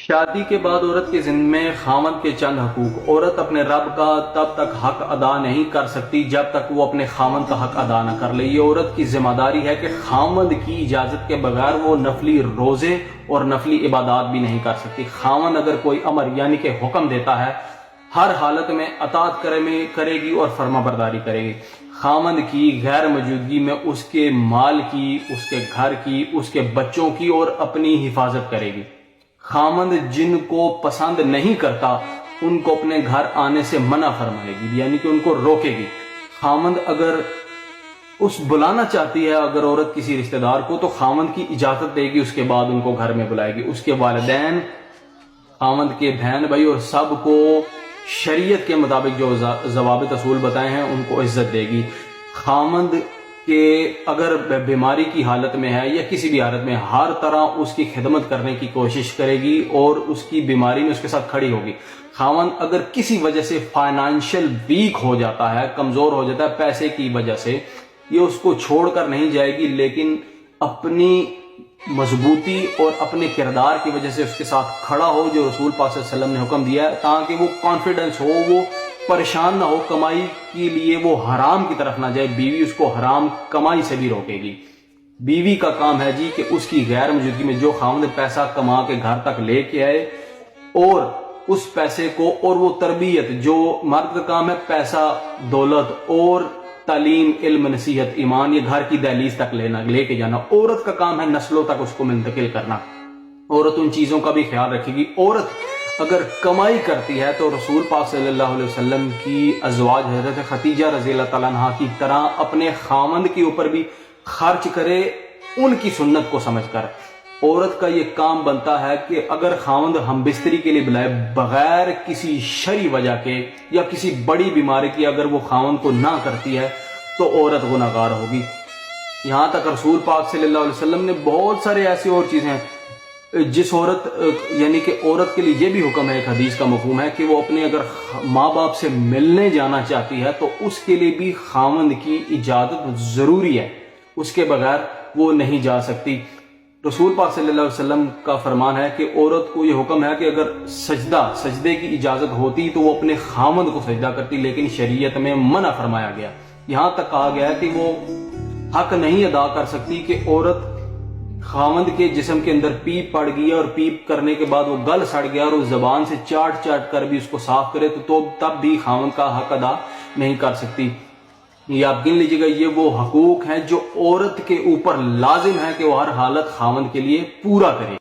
شادی کے بعد عورت کے ذمے خاوند کے چند حقوق۔ عورت اپنے رب کا تب تک حق ادا نہیں کر سکتی جب تک وہ اپنے خاوند کا حق ادا نہ کر لے۔ یہ عورت کی ذمہ داری ہے کہ خاوند کی اجازت کے بغیر وہ نفلی روزے اور نفلی عبادات بھی نہیں کر سکتی۔ خاوند اگر کوئی امر یعنی کہ حکم دیتا ہے، ہر حالت میں اطاعت کرے گی اور فرما برداری کرے گی۔ خاوند کی غیر موجودگی میں اس کے مال کی، اس کے گھر کی، اس کے بچوں کی اور اپنی حفاظت کرے گی۔ خاوند جن کو پسند نہیں کرتا ان کو اپنے گھر آنے سے منع فرمائے گی، یعنی کہ ان کو روکے گی۔ خاوند اگر بلانا چاہتی ہے اگر عورت کسی رشتہ دار کو، تو خاوند کی اجازت دے گی، اس کے بعد ان کو گھر میں بلائے گی۔ اس کے والدین، خاوند کے بہن بھائی اور سب کو شریعت کے مطابق جو ضوابط اصول بتائے ہیں ان کو عزت دے گی۔ خاوند کہ اگر بیماری کی حالت میں ہے یا کسی بھی حالت میں، ہر طرح اس کی خدمت کرنے کی کوشش کرے گی اور اس کی بیماری میں اس کے ساتھ کھڑی ہوگی۔ خاوند اگر کسی وجہ سے فائنانشل ویک ہو جاتا ہے، کمزور ہو جاتا ہے پیسے کی وجہ سے، یہ اس کو چھوڑ کر نہیں جائے گی، لیکن اپنی مضبوطی اور اپنے کردار کی وجہ سے اس کے ساتھ کھڑا ہو، جو رسول پاک صلی اللہ علیہ وسلم نے حکم دیا ہے، تاکہ وہ کانفیڈنس ہو، وہ پریشان نہ ہو، کمائی کے لیے وہ حرام کی طرف نہ جائے۔ بیوی اس کو حرام کمائی سے بھی روکے گی۔ بیوی کا کام ہے جی کہ اس کی غیر موجودگی میں جو خاوند پیسہ کما کے گھر تک لے کے آئے، اور اس پیسے کو، اور وہ تربیت، جو مرد کا کام ہے پیسہ، دولت اور تعلیم، علم، نصیحت، ایمان، یہ گھر کی دہلیز تک لے کے جانا۔ عورت کا کام ہے نسلوں تک اس کو منتقل کرنا۔ عورت ان چیزوں کا بھی خیال رکھے گی۔ عورت اگر کمائی کرتی ہے تو رسول پاک صلی اللہ علیہ وسلم کی ازواج حضرت خدیجہ رضی اللہ تعالیٰ عنہا کی طرح اپنے خاوند کے اوپر بھی خرچ کرے، ان کی سنت کو سمجھ کر۔ عورت کا یہ کام بنتا ہے کہ اگر خاوند ہم بستری کے لیے بلائے بغیر کسی شرعی وجہ کے یا کسی بڑی بیماری کی، اگر وہ خاوند کو نہ کرتی ہے تو عورت گناہگار ہوگی۔ یہاں تک رسول پاک صلی اللہ علیہ وسلم نے بہت سارے ایسی اور چیزیں ہیں جس عورت، یعنی کہ عورت کے لیے یہ بھی حکم ہے، ایک حدیث کا مفہوم ہے کہ وہ اپنے اگر ماں باپ سے ملنے جانا چاہتی ہے تو اس کے لیے بھی خاوند کی اجازت ضروری ہے، اس کے بغیر وہ نہیں جا سکتی۔ رسول پاک صلی اللہ علیہ وسلم کا فرمان ہے کہ عورت کو یہ حکم ہے کہ اگر سجدے کی اجازت ہوتی تو وہ اپنے خاوند کو سجدہ کرتی، لیکن شریعت میں منع فرمایا گیا۔ یہاں تک کہا گیا ہے کہ وہ حق نہیں ادا کر سکتی کہ عورت خاوند کے جسم کے اندر پیپ پڑ گئی اور پیپ کرنے کے بعد وہ گل سڑ گیا اور اس زبان سے چاٹ کر بھی اس کو صاف کرے تو تب بھی خاوند کا حق ادا نہیں کر سکتی۔ یہ آپ گن لیجیے گا، یہ وہ حقوق ہیں جو عورت کے اوپر لازم ہے کہ وہ ہر حالت خاوند کے لیے پورا کرے۔